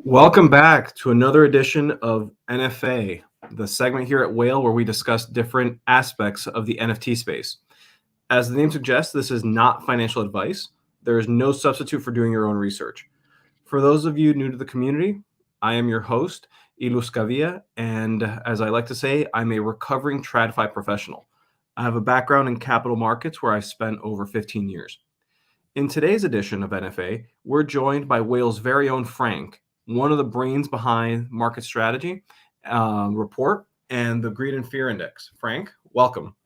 Welcome back to another edition of NFA, the segment here at Whale where we discuss different aspects of the NFT space. As the name suggests, this is not financial advice. There is no substitute for doing your own research. For those of you new to the community, I am your host, Ilus Gavia, and as I like to say, I'm a recovering TradFi professional. I have a background in capital markets where I spent over 15 years. In today's edition of NFA, we're joined by Whale's very own Frank, one of the brains behind Market Strategy Report and the Greed and Fear Index. Frank, welcome.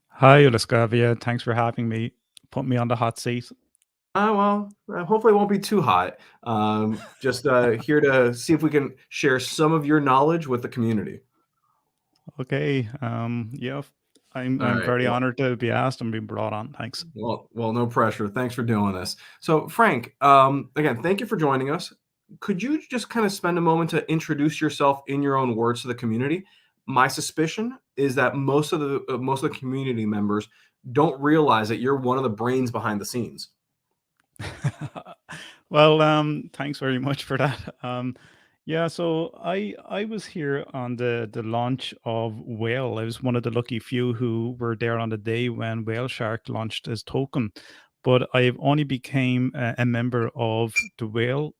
Hi, Ulascavia. Thanks for having me. Put me on the hot seat. Hopefully it won't be too hot. Just here to see if we can share some of your knowledge with the community. Okay. Yeah, I'm very honored to be asked and being brought on. Thanks. Well, no pressure. Thanks for doing this. So, Frank, again, thank you for joining us. Could you just kind of spend a moment to introduce yourself in your own words to the community? My suspicion is that most of the community members don't realize that you're one of the brains behind the scenes. Well, thanks very much for that. Yeah, so I was here on the launch of Whale. I was one of the lucky few who were there on the day when Whale Shark launched his token, but I've only became a member of the Whale.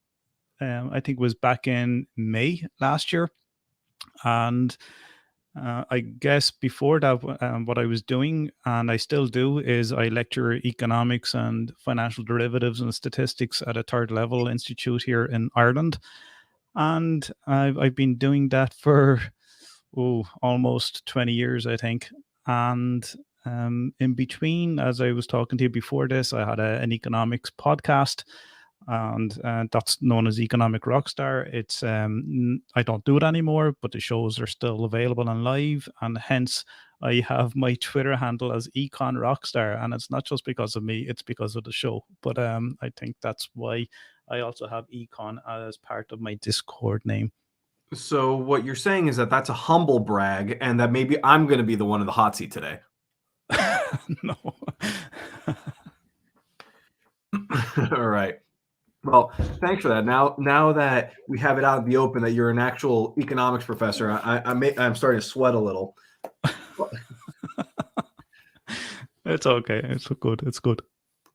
I think it was back in May last year. And I guess before that, what I was doing, and I still do, is I lecture economics and financial derivatives and statistics at a third level institute here in Ireland. And I've been doing that for almost 20 years, I think. And in between, as I was talking to you before this, I had an economics podcast, and that's known as Economic Rockstar. It's I don't do it anymore, but the shows are still available and live, and hence I have my Twitter handle as Econ Rockstar, and it's not just because of me, it's because of the show. But I think that's why I also have Econ as part of my Discord name. So what you're saying is that that's a humble brag, and that maybe I'm going to be the one in the hot seat today. No. All right. Well, thanks for that. Now that we have it out in the open that you're an actual economics professor, I'm starting to sweat a little. It's okay. It's good. It's good.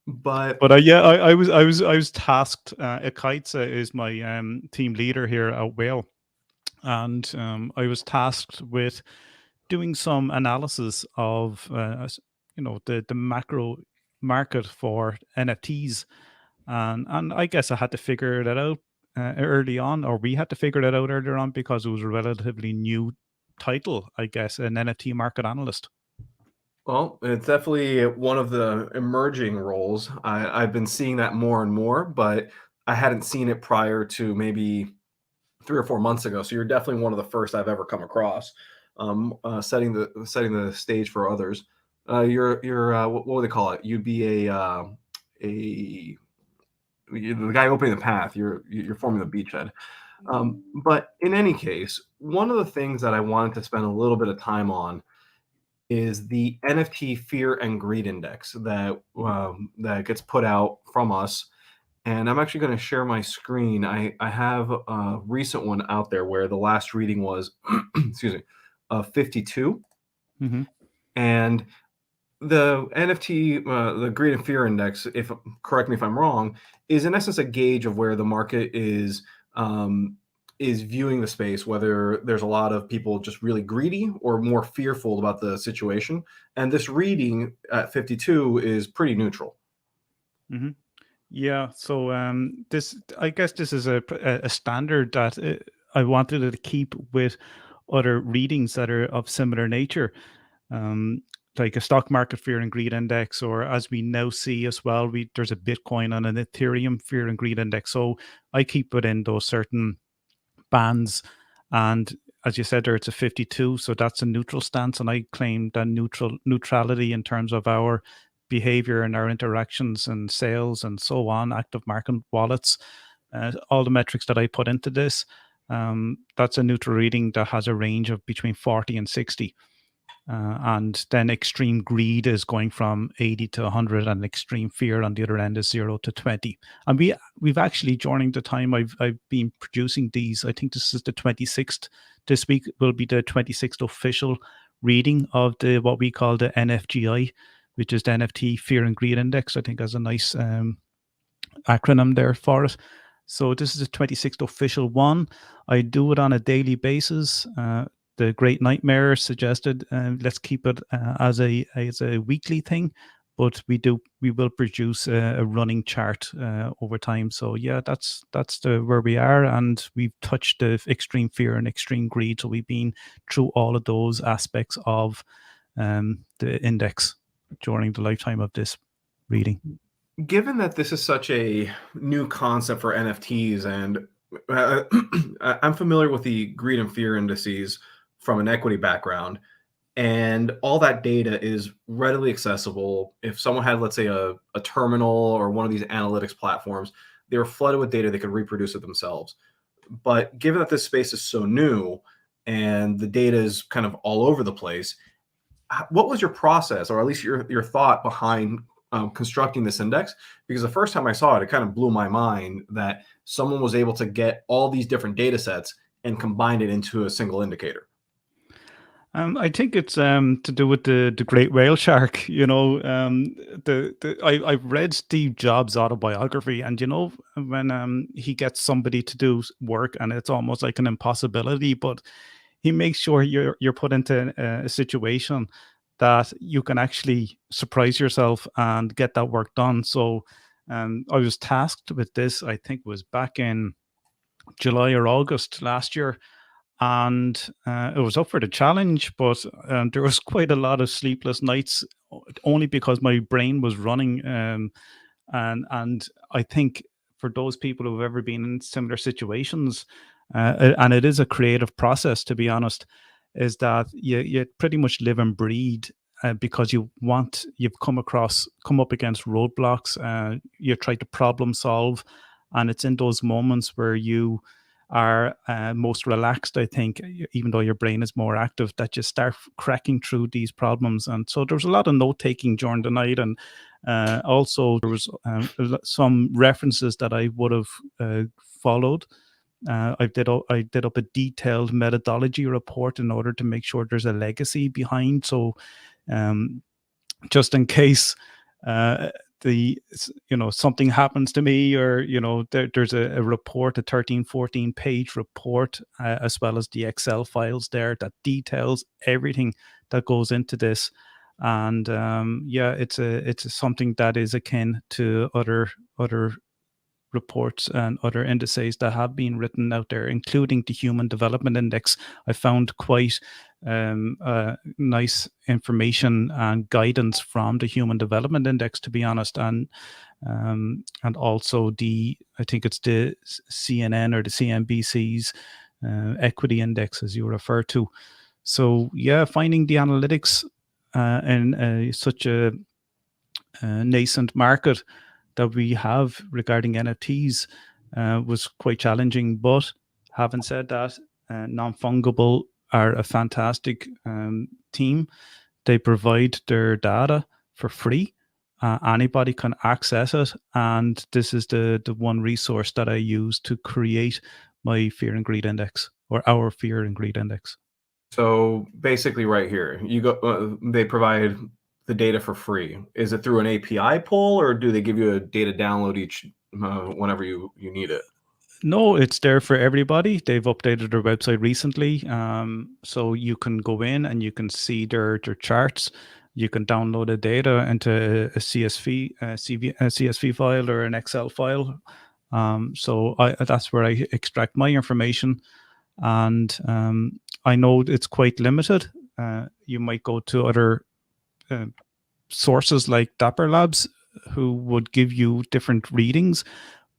But yeah, I was tasked. Ekaitsa is my team leader here at Whale, and I was tasked with doing some analysis of the macro market for NFTs. And I guess I had to figure that out early on, or we had to figure that out earlier on, because it was a relatively new title, I guess, an NFT market analyst. Well, it's definitely one of the emerging roles. I've been seeing that more and more, but I hadn't seen it prior to maybe 3 or 4 months ago. So you're definitely one of the first I've ever come across, setting the stage for others. You're what would they call it? You'd be the guy opening the path. You're forming the beachhead. But in any case, one of the things that I wanted to spend a little bit of time on is the NFT Fear and Greed Index that gets put out from us. And I'm actually going to share my screen. I have a recent one out there where the last reading was, 52. Mm-hmm. And the NFT, the Greed and Fear Index, correct me if I'm wrong, is in essence a gauge of where the market is viewing the space, whether there's a lot of people just really greedy or more fearful about the situation. And this reading at 52 is pretty neutral. Mm-hmm. Yeah. So I guess this is a standard that I wanted to keep with other readings that are of similar nature. Like a stock market fear and greed index, or as we now see as well, there's a Bitcoin and an Ethereum fear and greed index. So I keep it in those certain bands. And as you said there, it's a 52. So that's a neutral stance. And I claim that neutrality in terms of our behavior and our interactions and sales and so on, active market wallets, all the metrics that I put into this, that's a neutral reading that has a range of between 40 and 60. And then extreme greed is going from 80 to 100, and extreme fear on the other end is 0 to 20. And we've actually, during the time I've been producing these, I think this is the 26th. This week will be the 26th official reading of the what we call the NFGI, which is the NFT Fear and Greed Index. I think has a nice acronym there for it. So this is the 26th official one. I do it on a daily basis. The Great Nightmare suggested let's keep it as a weekly thing, but we will produce a running chart over time. So yeah, that's where we are, and we've touched the extreme fear and extreme greed. So we've been through all of those aspects of the index during the lifetime of this reading. Given that this is such a new concept for NFTs, and I'm familiar with the greed and fear indices from an equity background, and all that data is readily accessible. If someone had, let's say, a terminal or one of these analytics platforms, they were flooded with data, they could reproduce it themselves. But given that this space is so new and the data is kind of all over the place, what was your process, or at least your thought behind constructing this index? Because the first time I saw it, it kind of blew my mind that someone was able to get all these different data sets and combine it into a single indicator. I think it's to do with the great whale shark. You know, I've read Steve Jobs' autobiography, and you know, when he gets somebody to do work, and it's almost like an impossibility, but he makes sure you're put into a situation that you can actually surprise yourself and get that work done. So, I was tasked with this. I think it was back in July or August last year, and it was up for the challenge, but there was quite a lot of sleepless nights, only because my brain was running. And I think for those people who've ever been in similar situations, and it is a creative process, to be honest, is that you pretty much live and breathe. Because you've come up against roadblocks, you try to problem solve, and it's in those moments where you are most relaxed, I think, even though your brain is more active, that you start cracking through these problems. And so there was a lot of note taking during the night, and also there was some references that I would have followed. I did up a detailed methodology report in order to make sure there's a legacy behind. So just in case something happens to me, or there's a report, a 13-14 page report, as well as the Excel files there that details everything that goes into this. And it's something that is akin to other reports and other indices that have been written out there, including the Human Development Index. I found quite nice information and guidance from the Human Development Index, to be honest, and also I think it's the CNN or the CNBC's equity index, as you refer to. So yeah, finding the analytics in such a nascent market that we have regarding NFTs was quite challenging. But having said that, Non-Fungible are a fantastic team. They provide their data for free. Anybody can access it. And this is the one resource that I use to create my Fear and Greed Index, or our Fear and Greed Index. So basically right here, you go, they provide the data for free. Is it through an API pull, or do they give you a data download each whenever you need it? No, it's there for everybody. They've updated their website recently, so you can go in and you can see their charts. You can download the data into a CSV file or an Excel file. So that's where I extract my information, and I know it's quite limited. You might go to other sources like Dapper Labs, who would give you different readings,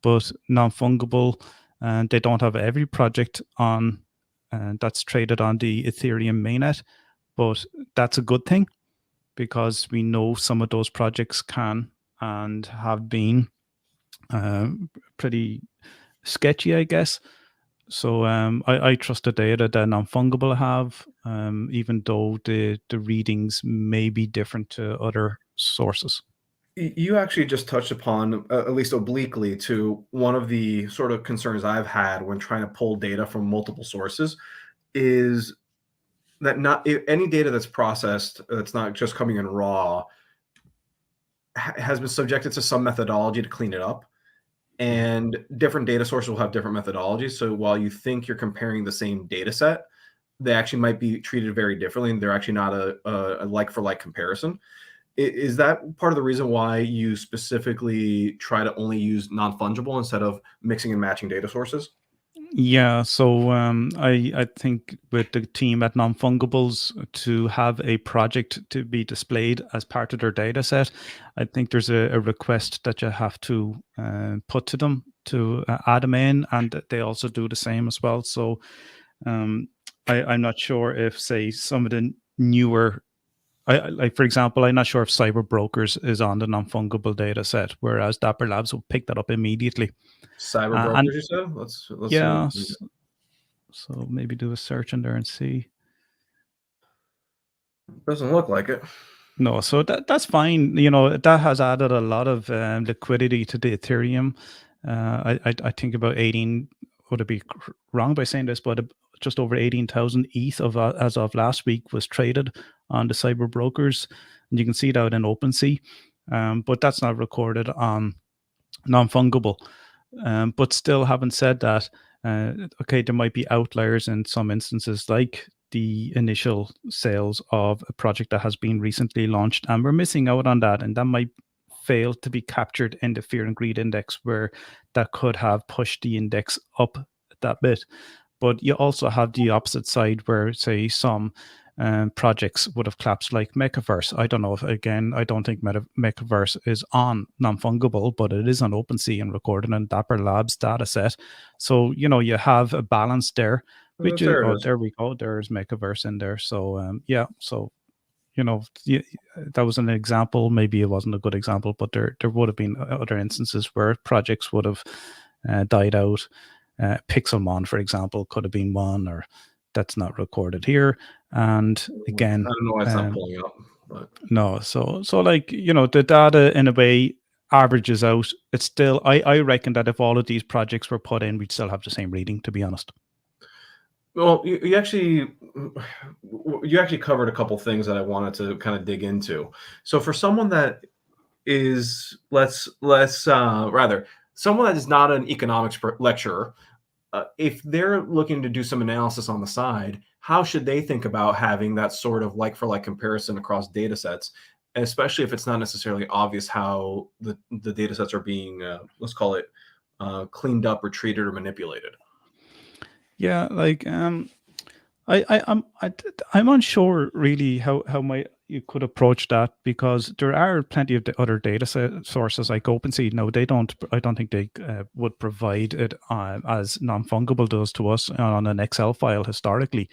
but Non-Fungible, they don't have every project on that's traded on the Ethereum mainnet, but that's a good thing. because we know some of those projects can and have been pretty sketchy, I guess. So I trust the data that Non-Fungible have, even though the readings may be different to other sources. You actually just touched upon, at least obliquely, to one of the sort of concerns I've had when trying to pull data from multiple sources is that not any data that's processed that's not just coming in raw has been subjected to some methodology to clean it up. And different data sources will have different methodologies. So while you think you're comparing the same data set, they actually might be treated very differently, and they're actually not a like for like comparison. Is that part of the reason why you specifically try to only use non-fungible instead of mixing and matching data sources? Yeah, so I think with the team at Non-Fungibles to have a project to be displayed as part of their data set, I think there's a request that you have to put to them to add them in, and they also do the same as well. So um, I'm not sure if, say, some of the newer, like for example, I'm not sure if Cyber Brokers is on the Non-Fungible data set, whereas Dapper Labs will pick that up immediately. Cyber And brokers, you said? Let's see. yeah, so maybe do a search in there and see. Doesn't look like it. No, so that's fine. That has added a lot of liquidity to the Ethereum. I think about 18. Would it be wrong by saying this? But just over 18,000 ETH as of last week was traded on the Cyber Brokers, and you can see that in OpenSea. But that's not recorded on Non-Fungible. But still, having said that, okay, there might be outliers in some instances, like the initial sales of a project that has been recently launched, and we're missing out on that, and that might fail to be captured in the fear and greed index, where that could have pushed the index up that bit. But you also have the opposite side where, say, some projects would have collapsed, like Mechaverse. I don't know if, again, I don't think Mechaverse is on Non-Fungible, but it is on OpenSea and recorded in Dapper Labs data set. So, you have a balance there, which is, There it oh, is. there we go. There's Mechaverse in there. So, yeah. So, that was an example. Maybe it wasn't a good example, but there would have been other instances where projects would have died out. Pixelmon, for example, could have been one, or that's not recorded here. And I again, don't know why it's not pulling up, but no. So like, the data in a way averages out. It's still, I reckon that if all of these projects were put in, we'd still have the same reading, to be honest. well, you actually covered a couple things that I wanted to kind of dig into. So for someone that is let's rather someone that is not an economics lecturer, if they're looking to do some analysis on the side, how should they think about having that sort of like for like comparison across data sets, especially if it's not necessarily obvious how the data sets are being, let's call it, cleaned up or treated or manipulated? Yeah, like I'm unsure really how you could approach that, because there are plenty of the other data sources like OpenSea. No, I don't think they would provide it as Non-Fungible does to us on an Excel file historically.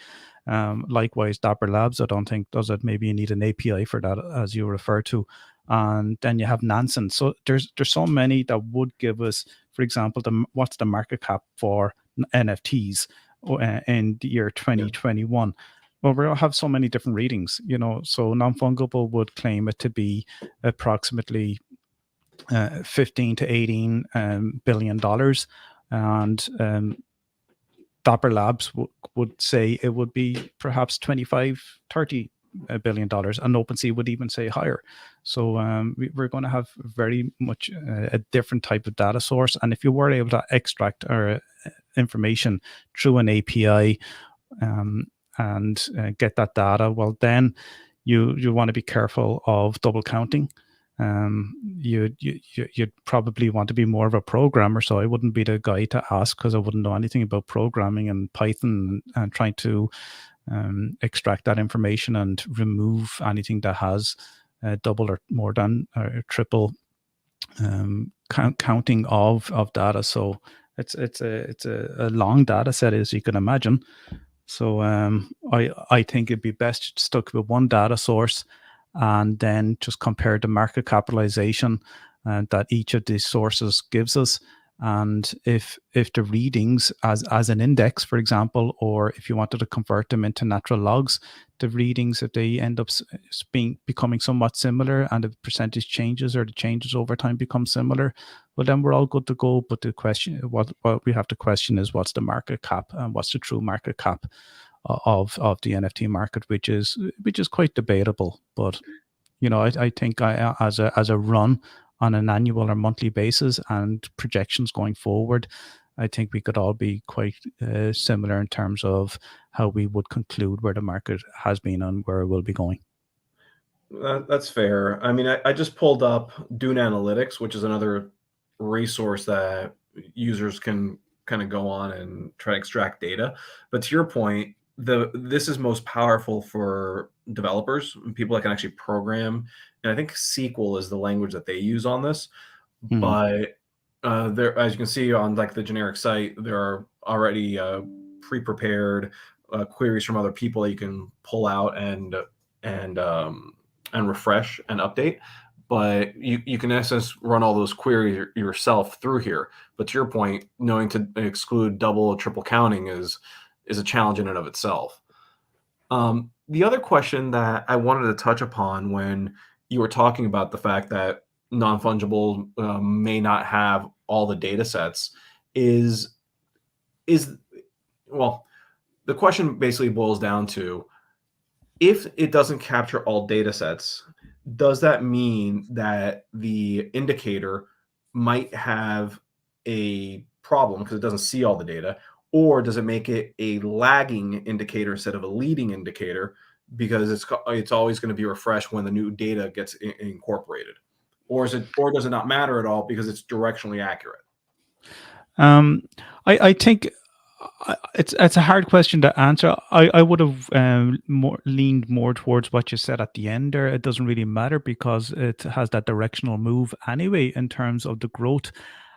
Likewise, Dapper Labs, I don't think does it. Maybe you need an API for that, as you refer to. And then you have Nansen. So there's so many that would give us, for example, what's the market cap for NFTs in the year 2021. Well, we have so many different readings, so Non-Fungible would claim it to be approximately 15 to 18 billion dollars, and Dapper Labs would say it would be perhaps 25, 30 billion dollars, and OpenSea would even say higher. So we're going to have very much a different type of data source, and if you were able to extract our information through an API and get that data, well, then you want to be careful of double counting. You'd probably want to be more of a programmer, so I wouldn't be the guy to ask, because I wouldn't know anything about programming and Python and trying to extract that information and remove anything that has double or more than or triple counting of data. So it's a long data set, as you can imagine. So I think it'd be best stuck with one data source, and then just compare the market capitalization that each of these sources gives us. And if the readings as an index, for example, or if you wanted to convert them into natural logs, the readings, if they end up becoming somewhat similar and the percentage changes or the changes over time become similar, well, then we're all good to go. But the question, what we have to question is, what's the market cap and what's the true market cap of the NFT market, which is quite debatable. But I think as a run on an annual or monthly basis and projections going forward, I think we could all be quite similar in terms of how we would conclude where the market has been and where it will be going. That's fair. I mean, I just pulled up Dune Analytics, which is another resource that users can kind of go on and try to extract data. But to your point, this is most powerful for developers, people that can actually program. And I think SQL is the language that they use on this. But there, as you can see on like the generic site, there are already pre-prepared queries from other people that you can pull out and refresh and update. But you can in essence run all those queries yourself through here. But to your point, knowing to exclude double or triple counting is a challenge in and of itself. The other question that I wanted to touch upon when you were talking about the fact that non-fungible may not have all the data sets is well, the question basically boils down to, if it doesn't capture all data sets, does that mean that the indicator might have a problem because it doesn't see all the data? Or does it make it a lagging indicator instead of a leading indicator because it's always going to be refreshed when the new data gets incorporated? Or does it not matter at all because it's directionally accurate? I think it's a hard question to answer. I would have leaned more towards what you said at the end there. It doesn't really matter because it has that directional move anyway in terms of the growth.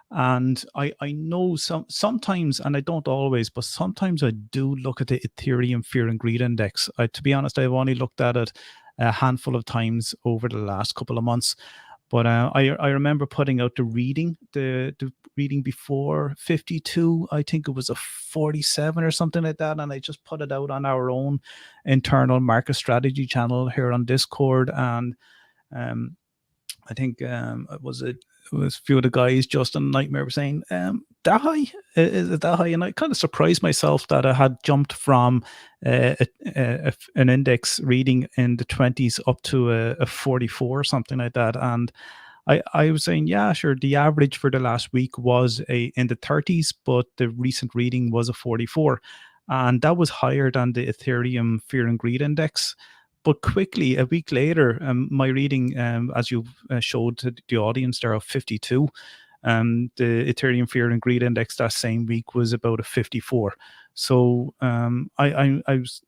And I know sometimes, and I don't always, but sometimes I do look at the Ethereum Fear and Greed Index. To be honest, I've only looked at it a handful of times over the last couple of months. But I remember putting out the reading before 52. I think it was a 47 or something like that. And I just put it out on our own internal market strategy channel here on Discord. And I think it was a few of the guys, Justin Nightmare, were saying, that high? Is it that high? And I kind of surprised myself that I had jumped from an index reading in the 20s up to a 44 or something like that. And I was saying, yeah, sure, the average for the last week was in the 30s, but the recent reading was a 44. And that was higher than the Ethereum Fear and Greed Index. But quickly, a week later, my reading, as you showed to the audience there, of 52, the Ethereum Fear and Greed Index that same week was about a 54. So I was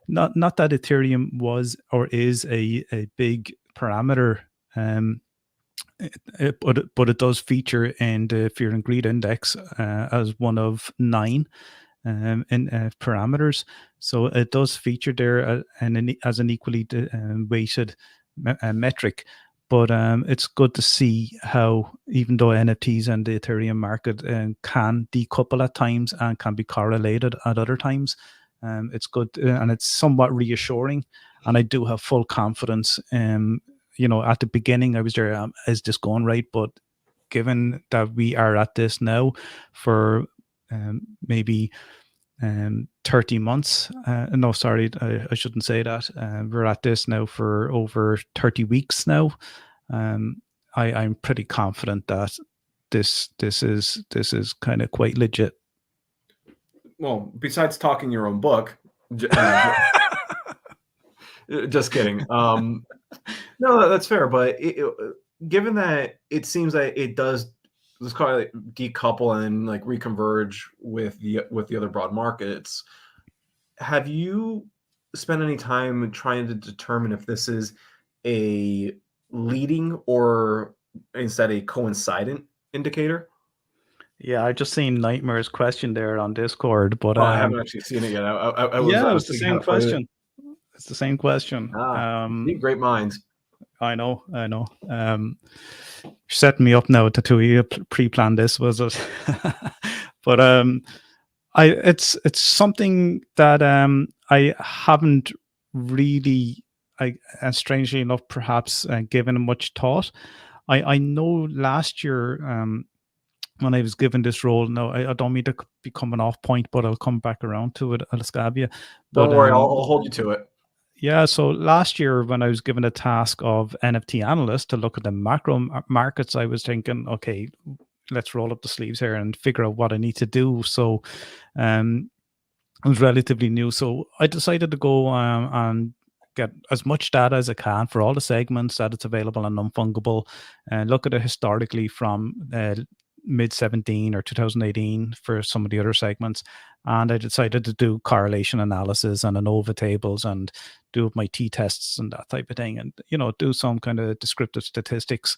not that Ethereum was or is a big parameter, but it does feature in the Fear and Greed Index as one of 9 in parameters. So it does feature there as an equally weighted metric. But it's good to see how, even though NFTs and the Ethereum market can decouple at times and can be correlated at other times, it's good and it's somewhat reassuring. And I do have full confidence. At the beginning, I was there, is this going right? But given that we are at this now for maybe 30 months. No, sorry, I shouldn't say that. We're at this now for over 30 weeks now. I'm pretty confident that this is kind of quite legit. Well, besides talking your own book, just kidding. No, that's fair. But given that it seems that it does, let's call it, decouple and like reconverge with the other broad markets, have you spent any time trying to determine if this is a leading or instead a coincident indicator? Yeah, I just seen Nightmare's question there on Discord, but Oh, I haven't actually seen it yet. I was it was the thinking same how to put it. question. It's the same question. Great minds. I know. You're setting me up now to you pre-plan this, was it? But it's something that I haven't really, strangely enough, perhaps given much thought. I know last year when I was given this role. No, I don't mean to be coming off point, but I'll come back around to it, Alscabia. Don't worry, I'll hold you to it. Yeah, so last year when I was given a task of NFT analyst to look at the macro markets, I was thinking, okay, let's roll up the sleeves here and figure out what I need to do. So it was relatively new. So I decided to go and get as much data as I can for all the segments that it's available on Non-Fungible, and look at it historically from mid 17 or 2018 for some of the other segments. And I decided to do correlation analysis and ANOVA tables and do my t-tests and that type of thing, and do some kind of descriptive statistics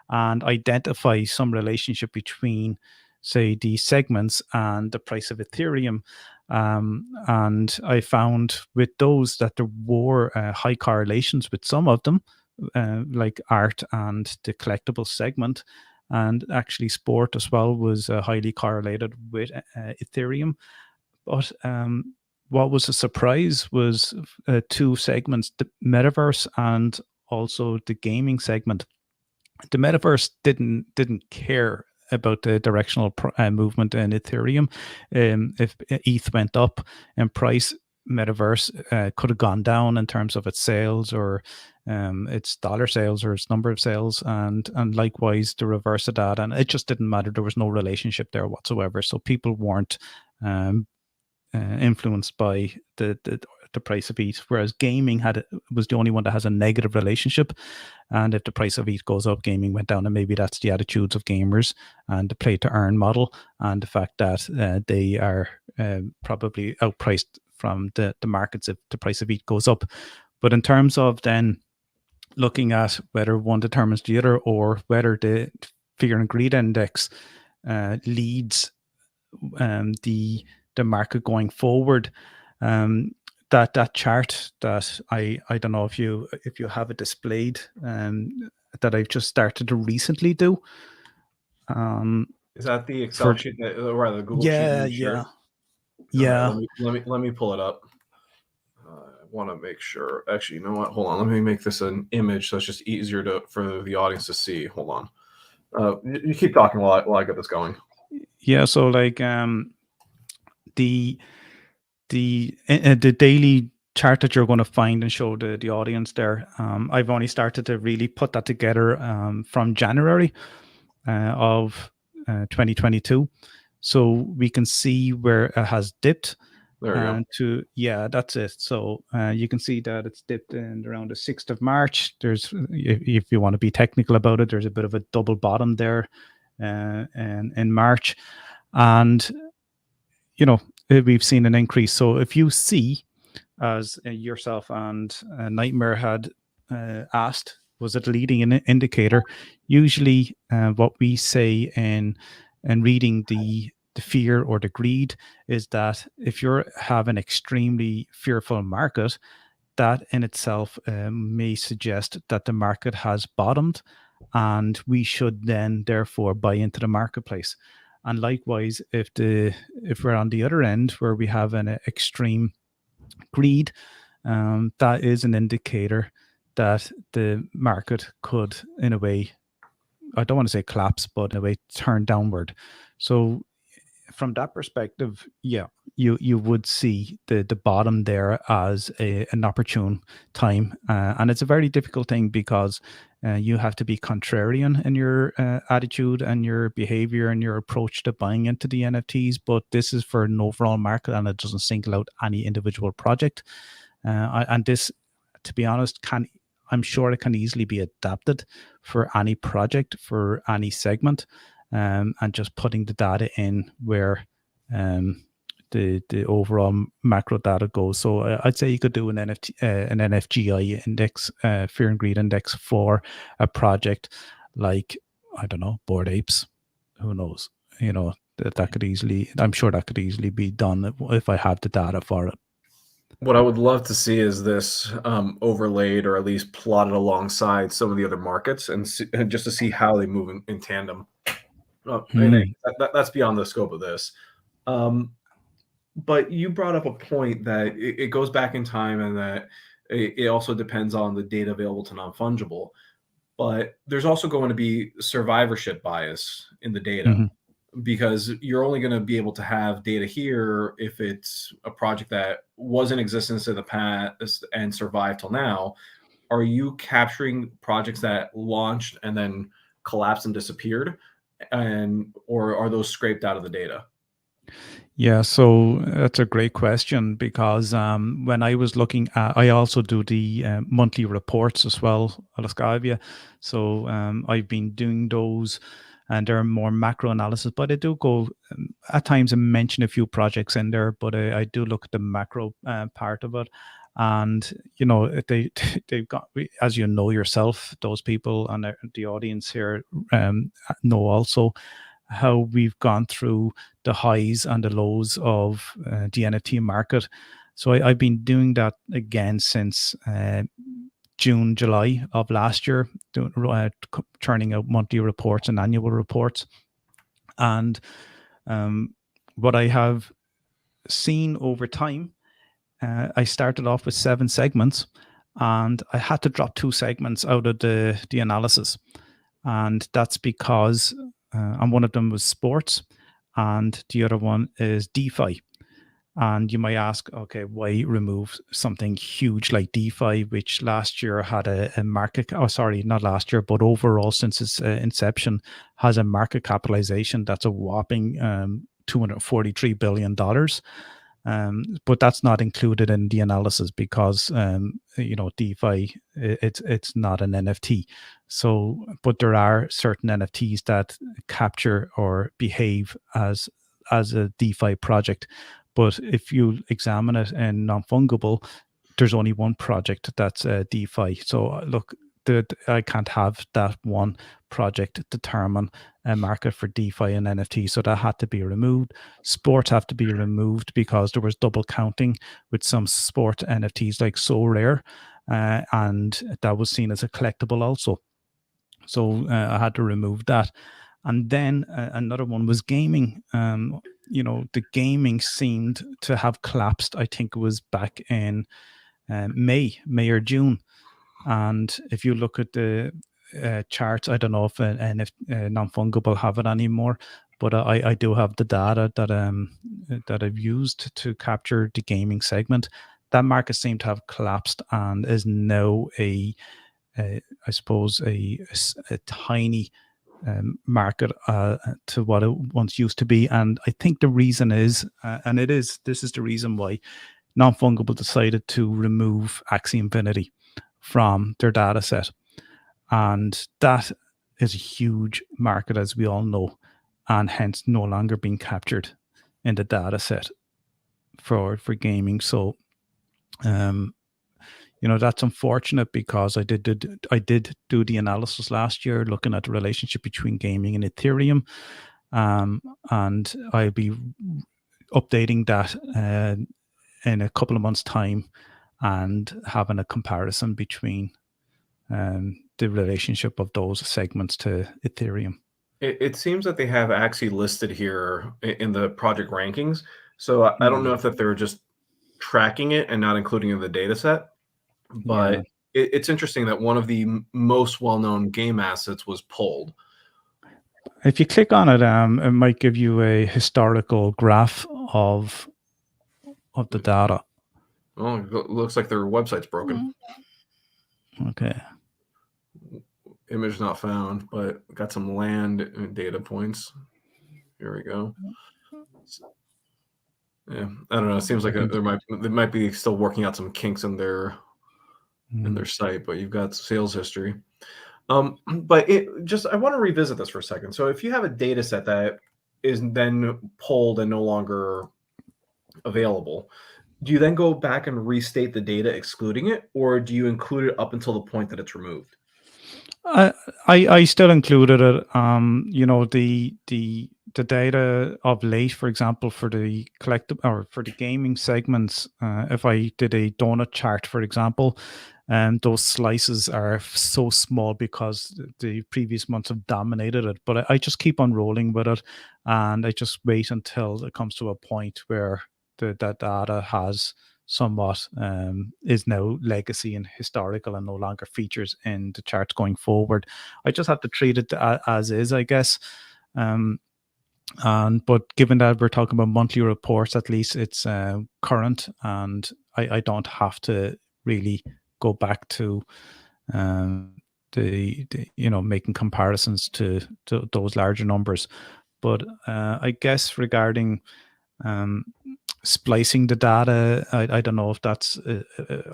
and identify some relationship between, say, the segments and the price of Ethereum. And I found with those that there were high correlations with some of them, like art and the collectible segment, and actually sport as well was highly correlated with Ethereum. But what was a surprise was two segments, the metaverse and also the gaming segment. The metaverse didn't care about the directional movement in Ethereum. If ETH went up in price, metaverse could have gone down in terms of its sales or its dollar sales or its number of sales, and likewise the reverse of that. And it just didn't matter. There was no relationship there whatsoever. So people weren't influenced by the price of ETH, whereas gaming was the only one that has a negative relationship. And if the price of ETH goes up, gaming went down, and maybe that's the attitudes of gamers and the play to earn model, and the fact that they are probably outpriced from the markets if the price of ETH goes up. But in terms of then looking at whether one determines the other, or whether the fear and greed index leads the market going forward, that chart that I don't know if you have it displayed, that I've just started to recently do. Is that the Excel sheet, or the Google sheet? Yeah. Let me pull it up. I want to make sure. Actually, you know what? Hold on. Let me make this an image so it's just easier for the audience to see. Hold on. You keep talking while I get this going. Yeah. So like the daily chart that you're going to find and show the audience there, I've only started to really put that together from January of 2022, so we can see where it has dipped. There you go. Yeah, that's it. So you can see that it's dipped in around the 6th of March. There's, if you want to be technical about it, there's a bit of a double bottom there in March, and we've seen an increase. So if you see, as yourself and Nightmare had asked, was it a leading indicator? Usually what we say in reading the fear or the greed is that if you have an extremely fearful market, that in itself may suggest that the market has bottomed, and we should then therefore buy into the marketplace. And likewise, if we're on the other end where we have an extreme greed, that is an indicator that the market could, in a way, I don't want to say collapse, but in a way turn downward. So from that perspective, yeah, you would see the bottom there as an opportune time, and it's a very difficult thing because you have to be contrarian in your attitude and your behavior and your approach to buying into the NFTs. But this is for an overall market, and it doesn't single out any individual project. And this, to be honest, I'm sure it can easily be adapted for any project, for any segment. And just putting the data in where the overall macro data goes. So I'd say you could do an NFGI index, fear and greed index, for a project like, I don't know, Bored Apes. Who knows? That could easily, I'm sure that could easily be done if I have the data for it. What I would love to see is this overlaid or at least plotted alongside some of the other markets and just to see how they move in tandem. And Hmm. that's beyond the scope of this. Um, but you brought up a point that it goes back in time and that it also depends on the data available to non-fungible. But there's also going to be survivorship bias in the data Hmm. because you're only going to be able to have data here if it's a project that was in existence in the past and survived till now. Are you capturing projects that launched and then collapsed and disappeared, and or are those scraped out of the data? Yeah, so that's a great question because when I was looking at, I also do the monthly reports as well, Alaskavia. So I've been doing those, and they're more macro analysis. But I do go at times and mention a few projects in there, but I do look at the macro part of it. And they they've got, as you know yourself, those people and the audience here know also how we've gone through the highs and the lows of the NFT market. So I've been doing that again since June, July of last year, turning out monthly reports and annual reports. And um, what I have seen over time, I started off with 7 segments, and I had to drop 2 segments out of the analysis, and that's because and one of them was sports, and the other one is DeFi. And you might ask, okay, why remove something huge like DeFi, which last year had a market, oh, sorry, not last year, but overall since its inception, has a market capitalization that's a whopping $243 billion. But that's not included in the analysis because DeFi, it's not an NFT. So, but there are certain NFTs that capture or behave as a DeFi project. But if you examine it in non-fungible, there's only one project that's DeFi. So look, I can't have that one project determine a market for DeFi and NFT. So that had to be removed. Sports have to be removed because there was double counting with some sport NFTs like So Rare, and that was seen as a collectible also. So I had to remove that. And then another one was gaming. The gaming seemed to have collapsed. I think it was back in May or June. And if you look at the charts, I don't know if non-fungible have it anymore, but I do have the data that I've used to capture the gaming segment. That market seemed to have collapsed and is now I suppose a tiny market to what it once used to be. And I think the reason is, this is the reason why non-fungible decided to remove Axie Infinity from their data set. And that is a huge market, as we all know, and hence no longer being captured in the data set for gaming. So um, that's unfortunate because I did do the analysis last year looking at the relationship between gaming and Ethereum, and I'll be updating that in a couple of months' time and having a comparison between the relationship of those segments to Ethereum. It seems that they have Axie listed here in the project rankings. So I don't know Mm, if that they're just tracking it and not including it in the data set, but yeah. it's interesting that one of the most well-known game assets was pulled. If you click on it, it might give you a historical graph of the data. Oh, it looks like their website's broken. Okay. Image not found, but got some land data points. Here we go. Yeah, I don't know. It seems I like can. they might be still working out some kinks in their Mm, site, but you've got sales history. But it just I want to revisit this for a second. So if you have a data set that is then pulled and no longer available, do you then go back and restate the data excluding it, or do you include it up until the point that it's removed? I still included it. The the data of late, for example, for the collectible or for the gaming segments, if I did a donut chart, for example, those slices are so small because the previous months have dominated it. But I just keep on rolling with it, and I just wait until it comes to a point where that data has somewhat is now legacy and historical and no longer features in the charts going forward. I just have to treat it as is, I guess. And but given that we're talking about monthly reports, at least it's current, and I don't have to really go back to the making comparisons to those larger numbers. But I guess regarding splicing the data, I don't know if that's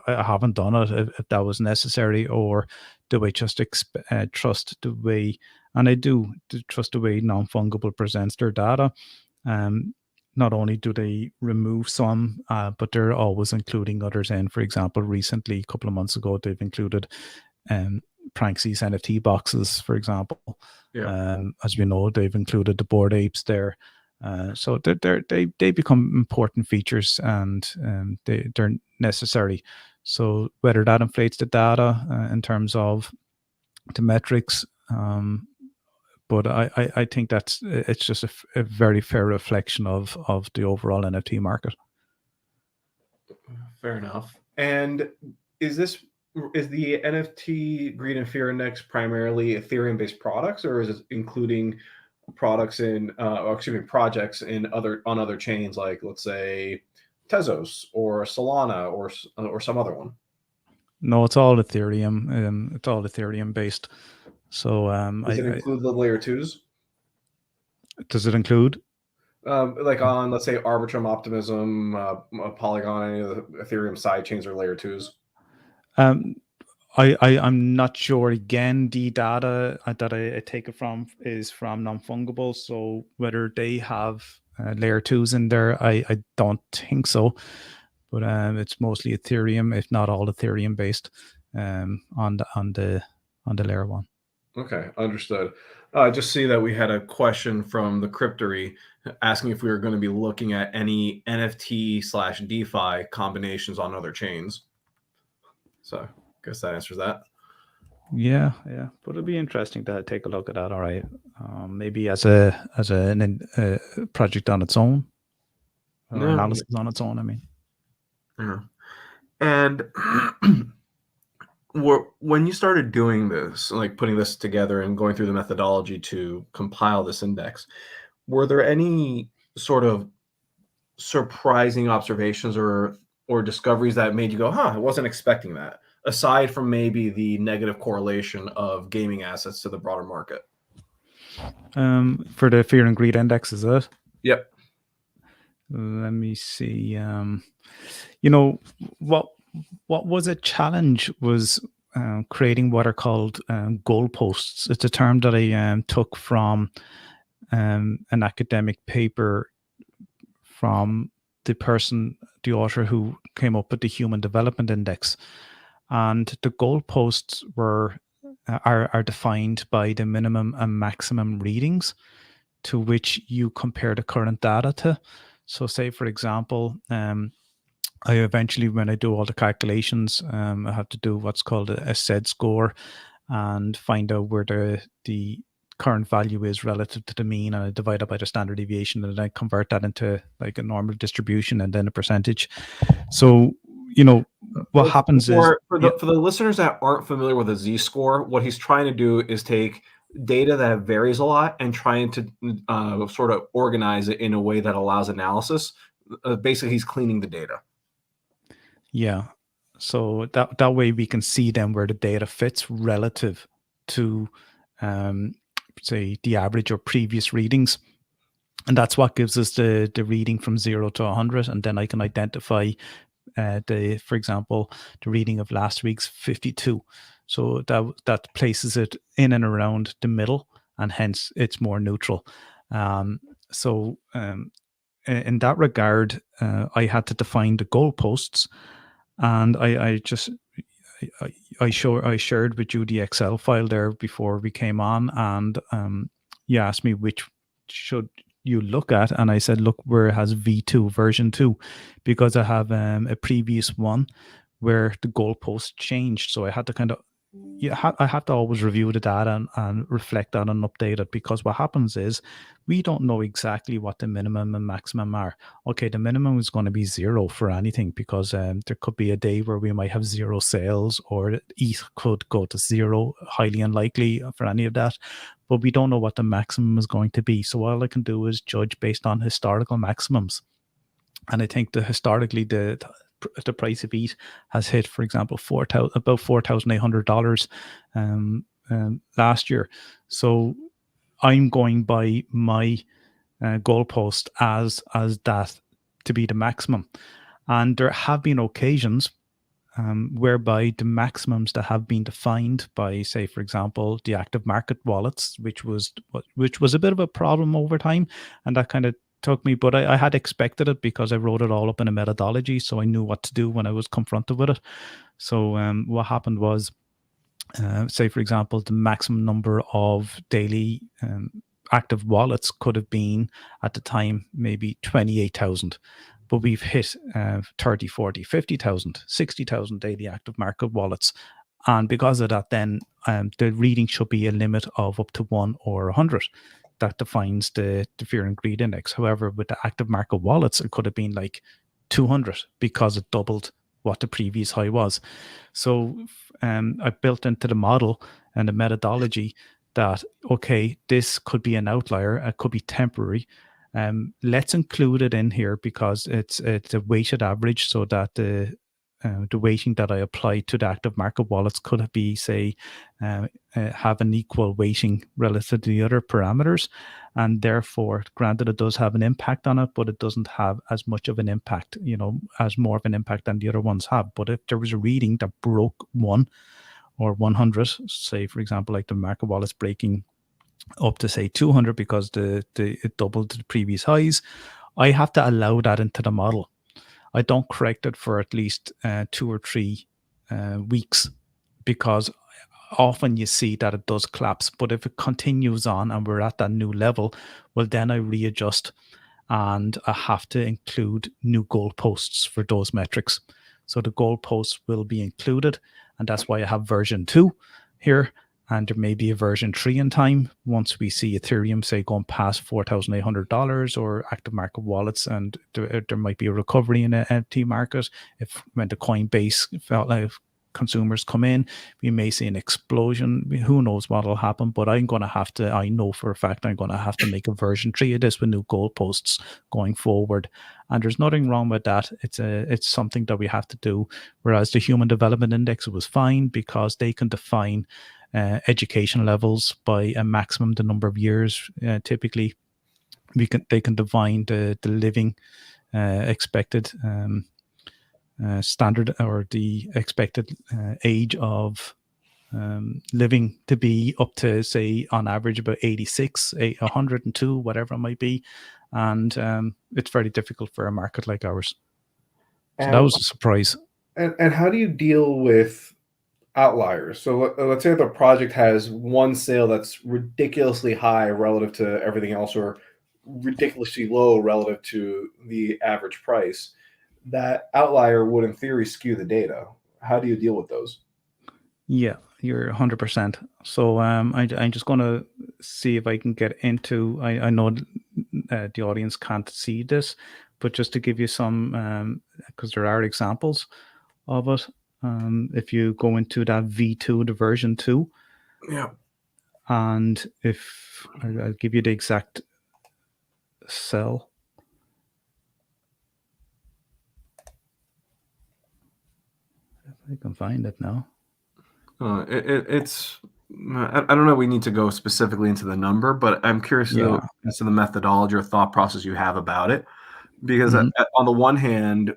I haven't done it, if that was necessary, or do I just trust the way, and I do trust the way Non-Fungible presents their data. Not only do they remove some, but they're always including others in. For example, recently, a couple of months ago, they've included Pranksy's NFT boxes, for example. Yeah. As we know, they've included the Bored Apes there. So they become important features, and they're necessary. So whether that inflates the data in terms of the metrics, but I think it's just a very fair reflection of the overall NFT market. Fair enough. And is the NFT Greed and Fear Index primarily Ethereum-based products, or is it including products projects on other chains, like, let's say, Tezos or Solana or some other one? No, it's all Ethereum. It's all Ethereum based. So Does it include the layer twos? Does it include? Like on, let's say, Arbitrum, Optimism, Polygon, any of the Ethereum side chains or layer twos? I'm not sure. Again, the data that I take it from is from Non-Fungible. So whether they have layer twos in there, I don't think so. But it's mostly Ethereum, if not all Ethereum based, on the layer one. Okay, understood. I just see that we had a question from the Cryptory asking if we were going to be looking at any NFT/DeFi combinations on other chains. So I guess that answers that. Yeah. But it'll be interesting to take a look at that. All right, maybe as a project on its own, or analysis on its own. I mean, yeah. And when you started doing this, like putting this together and going through the methodology to compile this index, were there any sort of surprising observations or discoveries that made you go, "Huh, I wasn't expecting that," aside from maybe the negative correlation of gaming assets to the broader market? For the Fear and Greed Index, is it? Yep. Let me see. What was a challenge was creating what are called goalposts. It's a term that I took from an academic paper from the author who came up with the Human Development Index. And the goalposts are defined by the minimum and maximum readings to which you compare the current data to. So say, for example, I eventually, when I do all the calculations, I have to do what's called a SED score and find out where the current value is relative to the mean, and I divide it by the standard deviation, and then convert that into like a normal distribution and then a percentage. So, what happens is, for the listeners that aren't familiar with a Z-score, what he's trying to do is take data that varies a lot and trying to sort of organize it in a way that allows analysis. Basically, he's cleaning the data. Yeah. So that way we can see then where the data fits relative to, say, the average or previous readings. And that's what gives us the reading from 0 to 100. And then I can identify for example, the reading of last week's 52. So that places it in and around the middle, and hence it's more neutral. So in that regard, I had to define the goalposts, and I shared with you the Excel file there before we came on, and you asked me which should you look at, and I said, look where it has V2 version 2, because I have a previous one where the goalpost changed. So I had to kind of, I have to always review the data and reflect on and update it, because what happens is we don't know exactly what the minimum and maximum are. Okay, the minimum is going to be 0 for anything, because there could be a day where we might have 0 sales, or ETH could go to 0, highly unlikely for any of that. But we don't know what the maximum is going to be. So all I can do is judge based on historical maximums. And I think historically the price of ETH has hit, for example, about $4,800 last year. So I'm going by my goalpost as that to be the maximum. And there have been occasions whereby the maximums that have been defined by, say, for example, the active market wallets, which was a bit of a problem over time, and that kind of took me, but I had expected it because I wrote it all up in a methodology, so I knew what to do when I was confronted with it. So what happened was, say, for example, the maximum number of daily active wallets could have been at the time maybe 28,000. But we've hit 30, 40, 50,000, 60,000 daily active market wallets. And because of that, then the reading should be a limit of up to 1 or 100. That defines the fear and greed index. However, with the active market wallets, it could have been like 200 because it doubled what the previous high was. So I built into the model and the methodology that, okay, this could be an outlier, it could be temporary. Let's include it in here because it's a weighted average, so that the weighting that I apply to the active market wallets could be, say, have an equal weighting relative to the other parameters. And therefore, granted, it does have an impact on it, but it doesn't have as much of an impact, as more of an impact than the other ones have. But if there was a reading that broke 1 or 100, say, for example, like the market wallets breaking up to, say, 200 because it doubled the previous highs, I have to allow that into the model. I don't correct it for at least 2 or 3 weeks, because often you see that it does collapse. But if it continues on and we're at that new level, well, then I readjust and I have to include new goalposts for those metrics. So the goalposts will be included, and that's why I have version 2 here. And there may be a version 3 in time once we see Ethereum, say, going past $4,800 or active market wallets, and there might be a recovery in the NFT market. When the Coinbase felt like consumers come in, we may see an explosion. Who knows what will happen, but I know for a fact I'm going to have to make a version 3 of this with new goalposts going forward. And there's nothing wrong with that. It's something that we have to do. Whereas the Human Development Index was fine because they can define education levels by a maximum the number of years. Typically, they can define the living expected standard, or the expected age of living to be up to, say, on average about 86, 102, whatever it might be. And it's very difficult for a market like ours. So that was a surprise. And how do you deal with outliers? So let's say the project has one sale that's ridiculously high relative to everything else, or ridiculously low relative to the average price. That outlier would, in theory, skew the data. How do you deal with those? Yeah, you're 100%. So I'm just going to see if I can get into. I know the audience can't see this, but just to give you some, because there are examples of it. If you go into that V2, the version 2, Yeah. and if I'll give you the exact cell. If I can find it now. It's I don't know. We need to go specifically into the number, but I'm curious as to the methodology or thought process you have about it. Because on the one hand,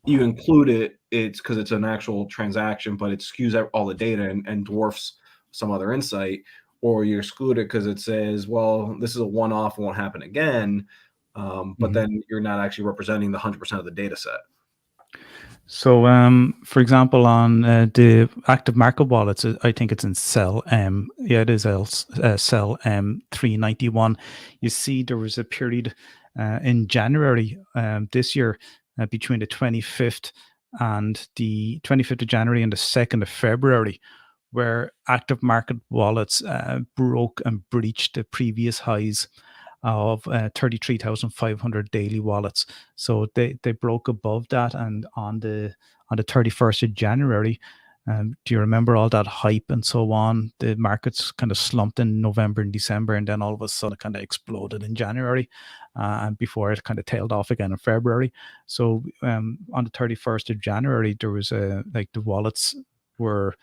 you include it's because it's an actual transaction, but it skews out all the data and dwarfs some other insight, or you exclude it because it says, well, this is a one-off, won't happen again. But then you're not actually representing the 100% of the data set. So, for example, on the active market wallets, I think it's in cell M. Yeah, it is cell M391. You see, there was a period in January this year between the 25th and the 25th of January and the 2nd of February, where active market wallets broke and breached the previous highs of 33,500 daily wallets. So they broke above that, and on the 31st of January, do you remember all that hype and so on? The markets kind of slumped in November and December, and then all of a sudden it kind of exploded in January, and before it kind of tailed off again in February. So on the 31st of January, there was like the wallets were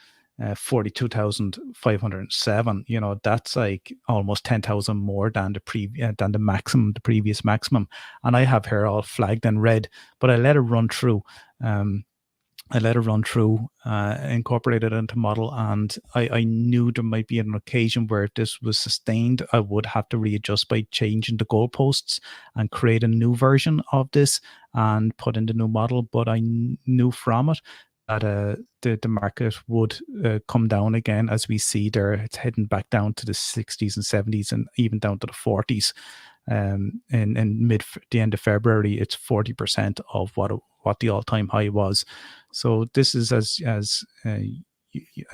42,507. You know, that's like almost 10,000 more than than the maximum, the previous maximum. And I have here all flagged in red, but I let it run through. Incorporated into model, and I knew there might be an occasion where if this was sustained, I would have to readjust by changing the goalposts and create a new version of this and put in the new model. But I knew from it that the market would come down again, as we see there. It's heading back down to the 60s and 70s and even down to the 40s. In the end of February, it's 40% of what the all-time high was. So this is I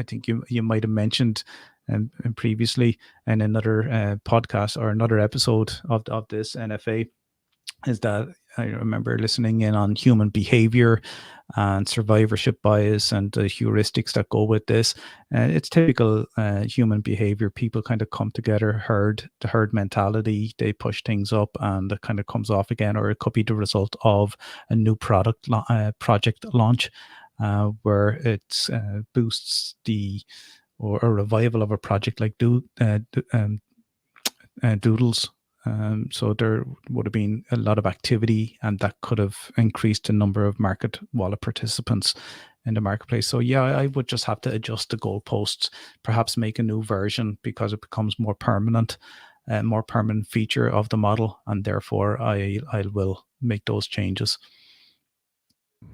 think you might have mentioned previously in another podcast or another episode of this NFA, is that I remember listening in on human behavior and survivorship bias and the heuristics that go with this. It's typical human behavior. People kind of come together, the herd mentality. They push things up, and it kind of comes off again, or it could be the result of a new project launch, where it boosts or a revival of a project like Doodles. So there would have been a lot of activity, and that could have increased the number of market wallet participants in the marketplace. So yeah, I would just have to adjust the goalposts, perhaps make a new version because it becomes more permanent feature of the model, and therefore I will make those changes.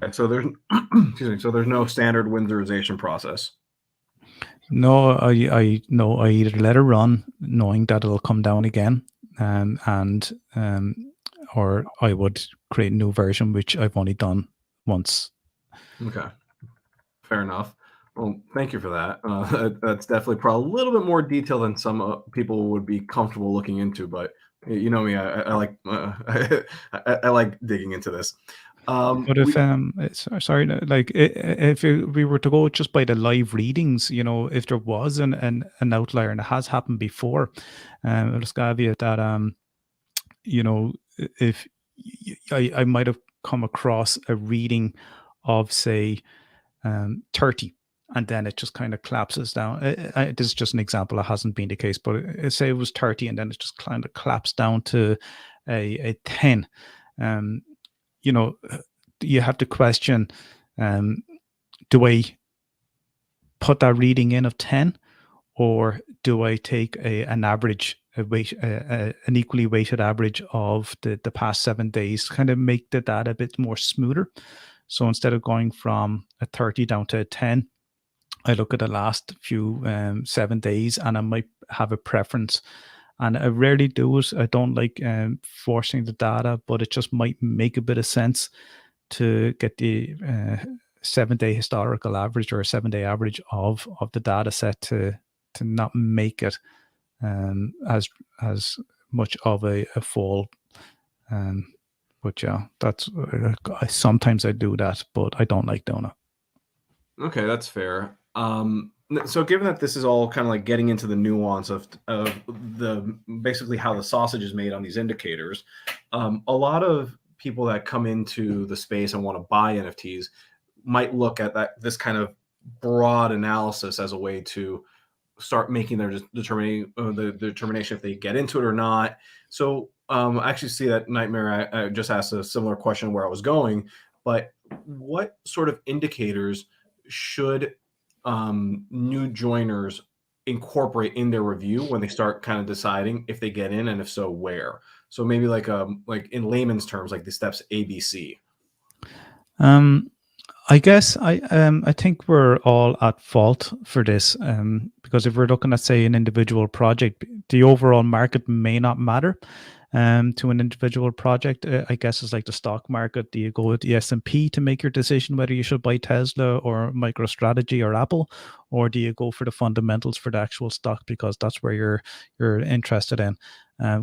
Okay, so there's excuse me, so there's no standard Windsorization process. No, I either let it run, knowing that it'll come down again, or I would create a new version, which I've only done once. Okay, fair enough. Well, thank you for that. That's definitely probably a little bit more detail than some people would be comfortable looking into. But you know me, I like I like digging into this. But if sorry, like if we were to go just by the live readings, you know, if there was an outlier, and it has happened before, Scavia, that you know, if I might have come across a reading of say 30, and then it just kind of collapses down. This is just an example. It hasn't been the case, but say it was 30 and then it just kind of collapsed down to a 10. You know, you have to question, do I put that reading in of 10, or do I take an average, an equally weighted average of the past 7 days, kind of make the data a bit more smoother? So instead of going from a 30 down to a 10, I look at the last few 7 days, and I might have a preference. And I rarely do it. I don't like forcing the data, but it just might make a bit of sense to get the 7-day historical average or a 7-day average of the data set to not make it as much of a fall. But yeah, that's sometimes I do that, but I don't like doing it. Okay, that's fair. So given that this is all kind of like getting into the nuance of the basically how the sausage is made on these indicators, a lot of people that come into the space and want to buy NFTs might look at this kind of broad analysis as a way to start making their the determination if they get into it or not. So I actually see that Nightmare. I just asked a similar question where I was going, but what sort of indicators should new joiners incorporate in their review when they start kind of deciding if they get in, and if so, where? So maybe like in layman's terms, like the steps ABC. I guess I think we're all at fault for this, because if we're looking at, say, an individual project, the overall market may not matter to an individual project. I guess it's like the stock market. Do you go with the S&P to make your decision whether you should buy Tesla or MicroStrategy or Apple, or do you go for the fundamentals for the actual stock because that's where you're interested in?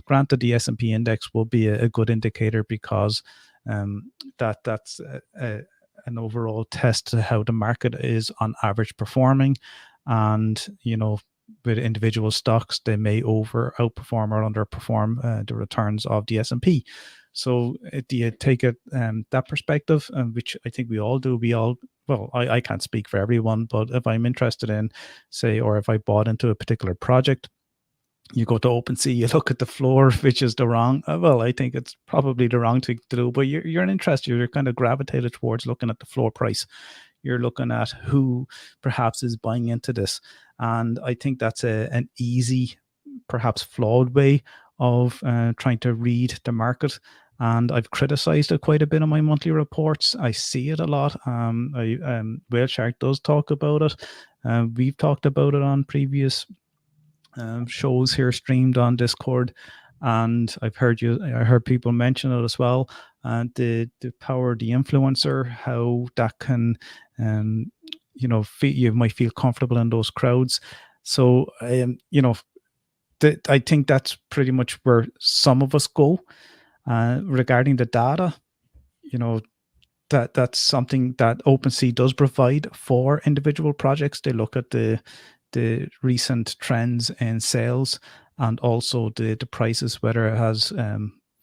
Granted, the S&P index will be a good indicator because that's an overall test to how the market is on average performing. And, with individual stocks, they may outperform or underperform the returns of the S&P. So do you take it that perspective, which I think we all do? Well, I can't speak for everyone, but if I'm interested in, say, or if I bought into a particular project, you go to OpenSea, you look at the floor, which is the wrong. Well, I think it's probably the wrong thing to do. But you're interested. You're kind of gravitated towards looking at the floor price. You're looking at who perhaps is buying into this, and I think that's an easy, perhaps flawed way of trying to read the market. And I've criticized it quite a bit in my monthly reports. I see it a lot. Whale Shark does talk about it. We've talked about it on previous shows here streamed on Discord, and I heard people mention it as well. And the power of the influencer, how that can, you might feel comfortable in those crowds. So, I think that's pretty much where some of us go regarding the data. That's something that OpenSea does provide for individual projects. They look at the recent trends in sales and also the prices, whether it has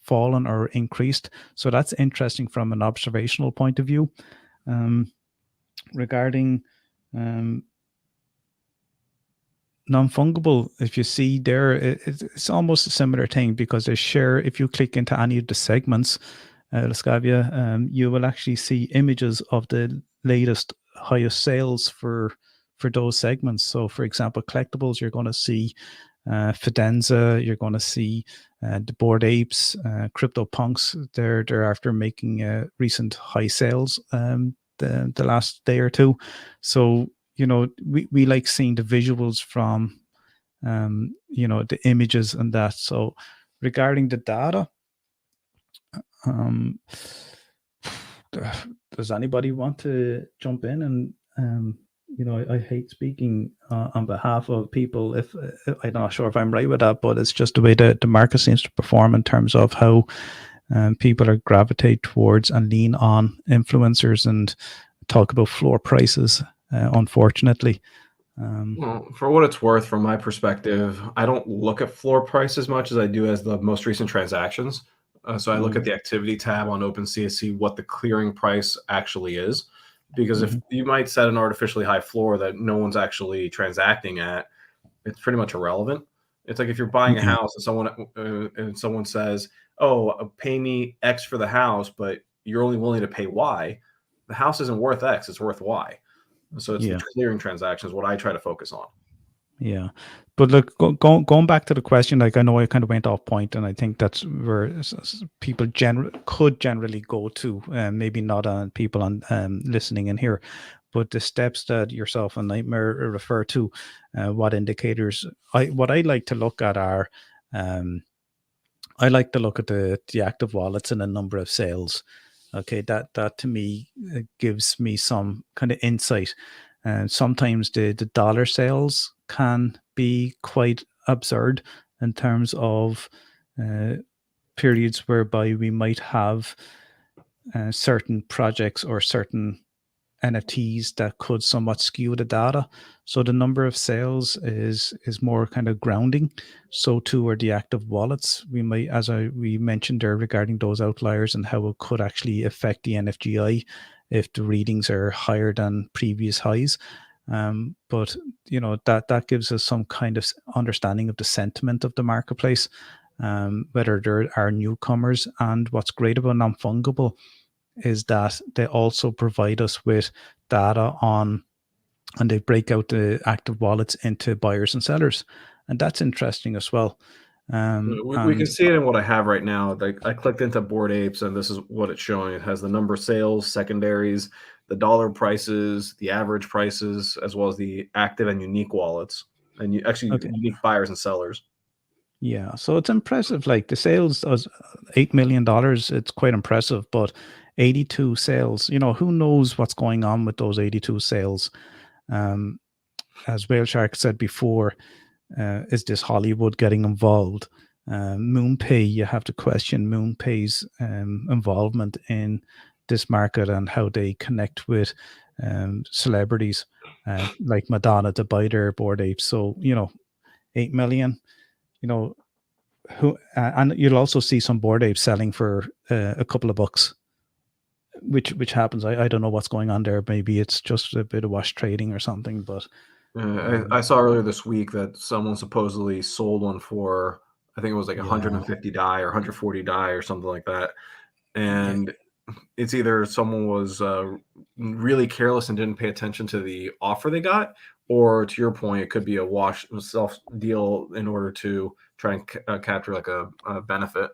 fallen or increased. So that's interesting from an observational point of view. Regarding non-fungible, if you see there, it's almost a similar thing because they share, if you click into any of the segments, Lascavia, you will actually see images of the latest highest sales for those segments. So, for example, collectibles, you're going to see Fidenza, you're going to see the Bored Apes, CryptoPunks. They're after making recent high sales the last day or two. So, we like seeing the visuals from the images and that. So regarding the data, does anybody want to jump in? And I hate speaking on behalf of people if I'm not sure if I'm right with that, but it's just the way the market seems to perform in terms of how people are gravitate towards and lean on influencers and talk about floor prices, unfortunately. Well, for what it's worth, from my perspective, I don't look at floor price as much as I do as the most recent transactions. So I look at the activity tab on OpenSea to see what the clearing price actually is. Because if you might set an artificially high floor that no one's actually transacting at, it's pretty much irrelevant. It's like if you're buying a house and someone says, "Oh, pay me X for the house," but you're only willing to pay Y. The house isn't worth X; it's worth Y. So it's the clearing transaction is what I try to focus on. Yeah. But look, going back to the question, like I know I kind of went off point, and I think that's where people could generally go to, maybe not on people on listening in here, but the steps that yourself and Nightmare refer to, what indicators. What I like to look at are, I like to look at the active wallets and the number of sales. Okay, that to me gives me some kind of insight. And sometimes the dollar sales can be quite absurd in terms of periods whereby we might have certain projects or certain NFTs that could somewhat skew the data. So the number of sales is more kind of grounding. So too are the active wallets. We might, as we mentioned there regarding those outliers and how it could actually affect the NFGI if the readings are higher than previous highs. But that gives us some kind of understanding of the sentiment of the marketplace, whether there are newcomers. And what's great about non-fungible is that they also provide us with data on, and they break out the active wallets into buyers and sellers, and that's interesting as well. We can see it in what I have right now. Like I clicked into Bored Apes, and this is what it's showing. It has the number of sales, secondaries, the dollar prices, the average prices, as well as the active and unique wallets, and actually Okay. unique buyers and sellers. Yeah, so it's impressive. Like the sales was $8 million. It's quite impressive, but 82 sales. Who knows what's going on with those 82 sales? Um, as Whale Shark said before, is this Hollywood getting involved? MoonPay, you have to question MoonPay's involvement in this market and how they connect with celebrities like Madonna to buy their Bored Apes. So 8 million. Who and you'll also see some Bored Apes selling for a couple of bucks, which happens. I don't know what's going on there. Maybe it's just a bit of wash trading or something. But I saw earlier this week that someone supposedly sold one for, I think it was like yeah, 150 DAI or 140 DAI or something like that. yeah, And it's either someone was really careless and didn't pay attention to the offer they got, or to your point, it could be a wash self deal in order to try and capture like a benefit.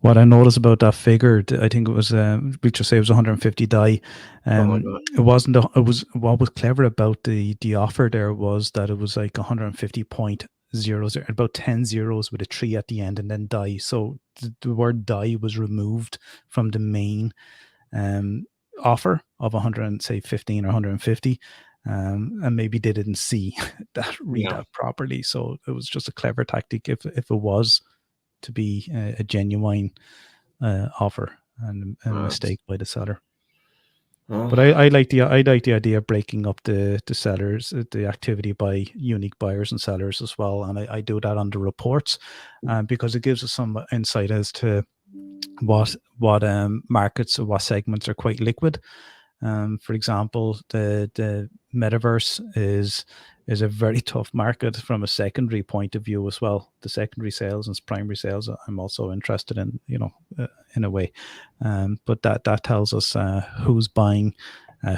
what I noticed about that figure, I think it was, we just say it was 150 DAI. Something like that. It wasn't. It was what was clever about the offer there was that it was like 150.00, about 10 zeros with a 3 at the end, and then DAI. So the word DAI was removed from the main offer of 100, say 15 or 150. And maybe they didn't see read Yeah. that properly. So it was just a clever tactic if it was to be a genuine offer and a mistake by the seller. Well, But I like the idea of breaking up the sellers, the activity by unique buyers and sellers as well. And I do that on the reports because it gives us some insight as to what markets or what segments are quite liquid. For example, the metaverse is a very tough market from a secondary point of view as well. The secondary sales and primary sales, I'm also interested in, in a way. But that tells us who's buying,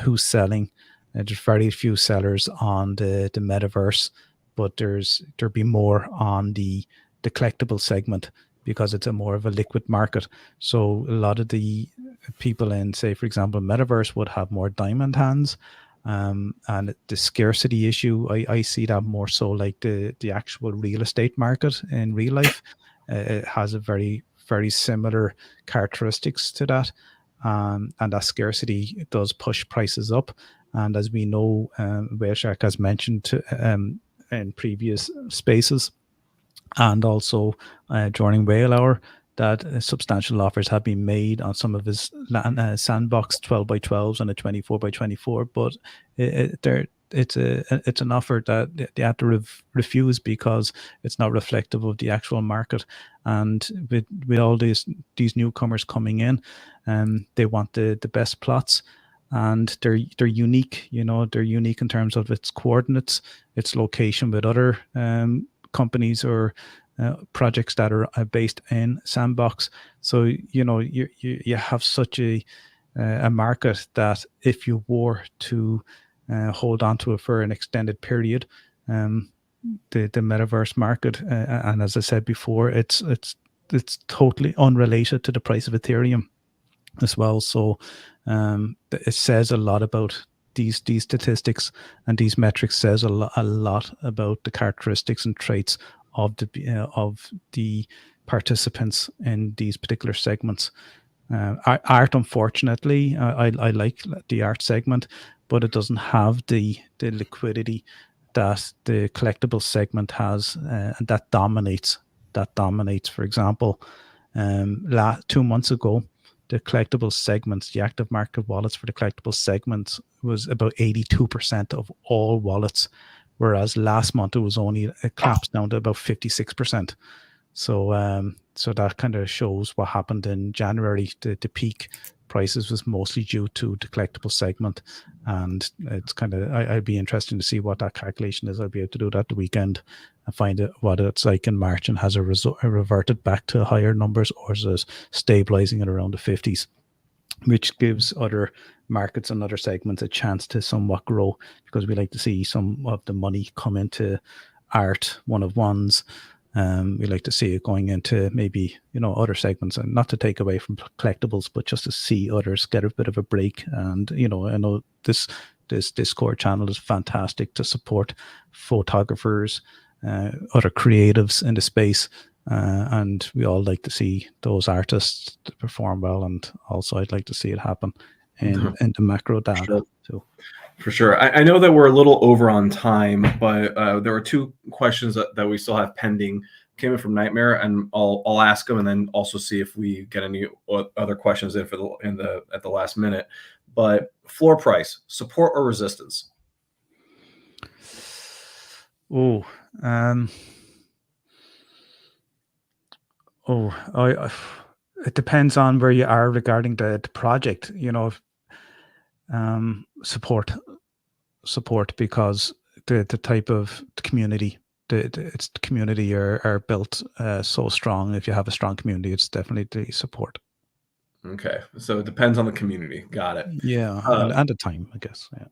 who's selling. There's very few sellers on the metaverse, but there'll be more on the collectible segment because it's a more of a liquid market. So a lot of the people in, say, for example, metaverse would have more diamond hands. And the scarcity issue, I see that more so like the actual real estate market in real life. It has a very, very similar characteristics to that. And that scarcity does push prices up. And as we know, Whale Shark has mentioned in previous spaces, and also during Whale Hour, that substantial offers have been made on some of his sandbox 12 by 12s and a 24 by 24, but it's an offer that they have to refuse because it's not reflective of the actual market. And with all these newcomers coming in, they want the best plots. And they're unique, they're unique in terms of its coordinates, its location with other companies or projects that are based in Sandbox. So you have such a market that if you were to hold on to it for an extended period, the metaverse market, and as I said before, it's totally unrelated to the price of Ethereum as well. So it says a lot about these statistics, and these metrics says a lot about the characteristics and traits of the participants in these particular segments. Art, unfortunately, I like the art segment, but it doesn't have the liquidity that the collectible segment has, and that dominates. For example, 2 months ago, the collectible segments, the active market wallets for the collectible segments was about 82% of all wallets, whereas last month it collapsed down to about 56%. So so that kind of shows what happened in January. The peak prices was mostly due to the collectible segment, and it's kind of I'd be interested to see what that calculation is. I'll be able to do that the weekend and find out what it's like in March, and has reverted back to higher numbers, or is it stabilizing at around the 50s, which gives other markets and other segments a chance to somewhat grow, because we like to see some of the money come into art, one of ones, We like to see it going into maybe, other segments, and not to take away from collectibles, but just to see others get a bit of a break. And, I know this Discord channel is fantastic to support photographers, other creatives in the space. And we all like to see those artists to perform well. And also I'd like to see it happen in the macro data. Sure. too. For sure. I know that we're a little over on time, but there were two questions that we still have pending. Came in from Nightmare, and I'll ask them, and then also see if we get any other questions in at the last minute. But floor price, support or resistance? Oh, it depends on where you are regarding the project. Support, because the type of community, the community are built so strong. If you have a strong community, it's definitely the support. Okay, so it depends on the community. Got it. Yeah, and the time, I guess. Yeah.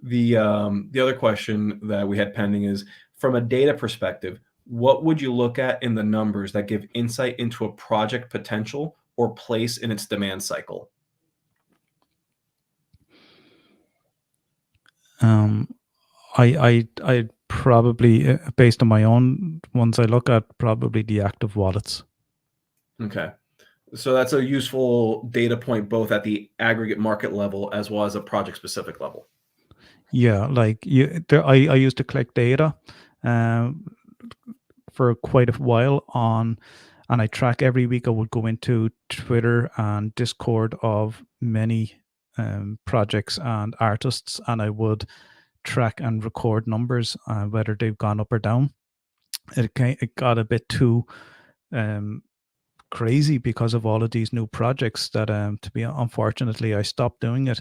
The other question that we had pending is, from a data perspective, what would you look at in the numbers that give insight into a project potential or place in its demand cycle? I probably, based on my own ones I look at, probably the active wallets. Okay. So that's a useful data point both at the aggregate market level as well as a project specific level. Yeah, like I used to collect data for quite a while and I track every week. I would go into Twitter and Discord of many projects and artists, and I would track and record numbers, whether they've gone up or down. It got a bit too crazy because of all of these new projects that unfortunately I stopped doing it.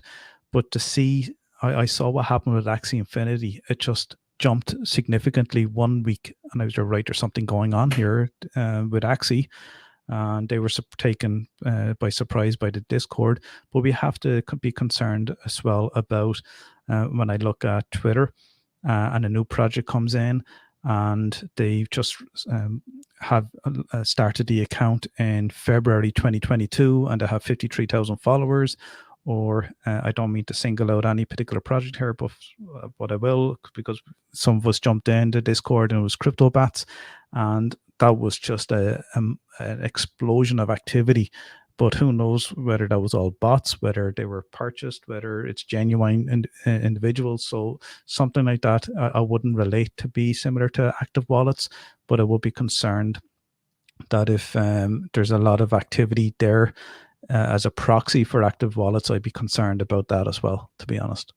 But to see, I saw what happened with Axie Infinity. It just jumped significantly one week, and I was right, there's something going on here with Axie, and they were taken by surprise by the Discord. But we have to be concerned as well about when I look at Twitter and a new project comes in, and they just have started the account in February 2022, and they have 53,000 followers. Or I don't mean to single out any particular project here, but I will, because some of us jumped into Discord and it was crypto bats, and that was just an explosion of activity. But who knows whether that was all bots, whether they were purchased, whether it's genuine individuals. So something like that, I wouldn't relate to be similar to active wallets, but I would be concerned that if there's a lot of activity there as a proxy for active wallets, I'd be concerned about that as well, to be honest.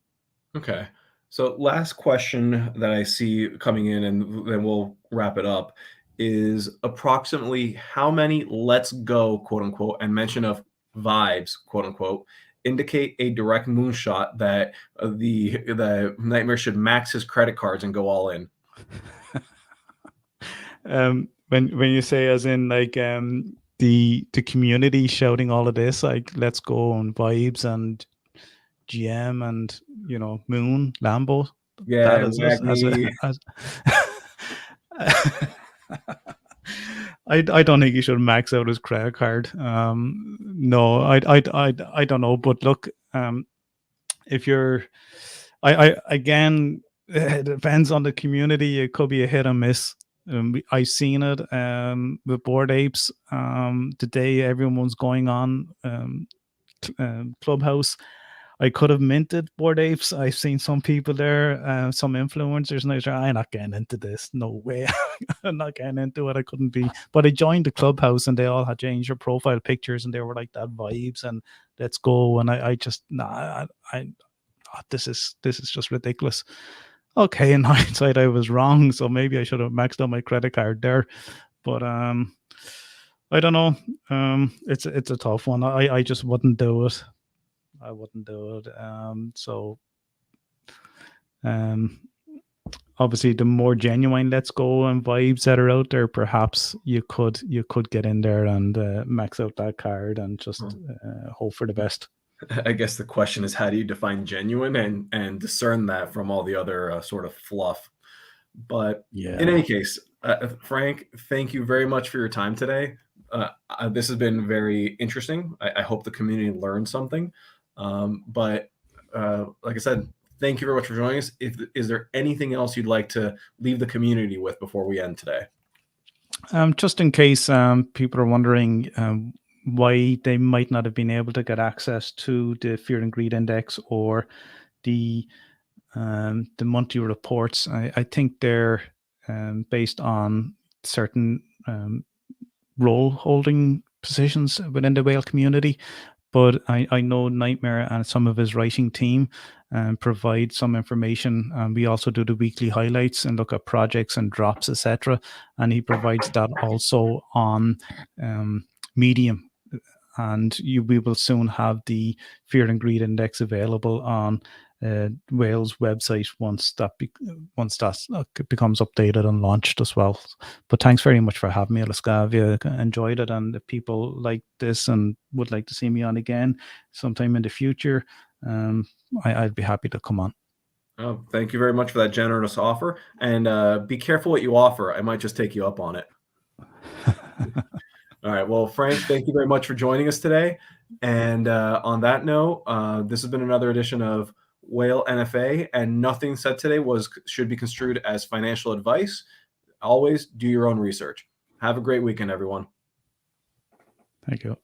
Okay. So last question that I see coming in, and then we'll wrap it up, is approximately how many "let's go," quote unquote, and mention of vibes, quote unquote, indicate a direct moonshot that the Nightmare should max his credit cards and go all in? When you say as in like the community shouting all of this, like "let's go" and vibes and GM and Moon Lambo, Yeah, that is us as I don't think he should max out his credit card. No, I don't know. But look, if you're, I again, it depends on the community. It could be a hit or miss. I've seen it with Bored Apes. The day everyone's going on Clubhouse, I could have minted Bored Apes. I've seen some people there, some influencers, and they're I'm not getting into this. No way. I'm not getting into it. I couldn't be. But I joined the Clubhouse, and they all had changed their profile pictures, and they were like that vibes and let's go. And I just this is just ridiculous. Okay, in hindsight, I was wrong, so maybe I should have maxed out my credit card there. But I don't know. It's a tough one. I just wouldn't do it. I wouldn't do it. Obviously, the more genuine "let's go" and vibes that are out there, perhaps you could get in there and max out that card and just hope for the best. I guess the question is, how do you define genuine and discern that from all the other sort of fluff? But in any case, Frank, thank you very much for your time today. This has been very interesting. I hope the community learned something. But like I said, thank you very much for joining us. Is there anything else you'd like to leave the community with before we end today? Just in case people are wondering why they might not have been able to get access to the Fear and Greed Index or the monthly reports, I think they're based on certain role holding positions within the whale community. But I know Nightmare and some of his writing team provide some information. We also do the weekly highlights and look at projects and drops, etc. And he provides that also on Medium. And we will soon have the Fear and Greed Index available on Wales website once that becomes updated and launched as well. But thanks very much for having me, Alaska. Have you enjoyed it? And if people like this and would like to see me on again sometime in the future, I'd be happy to come on. Oh, thank you very much for that generous offer. And be careful what you offer. I might just take you up on it. All right. Well, Frank, thank you very much for joining us today. And on that note, this has been another edition of Whale NFA, and nothing said today should be construed as financial advice. Always do your own research. Have a great weekend, everyone. Thank you.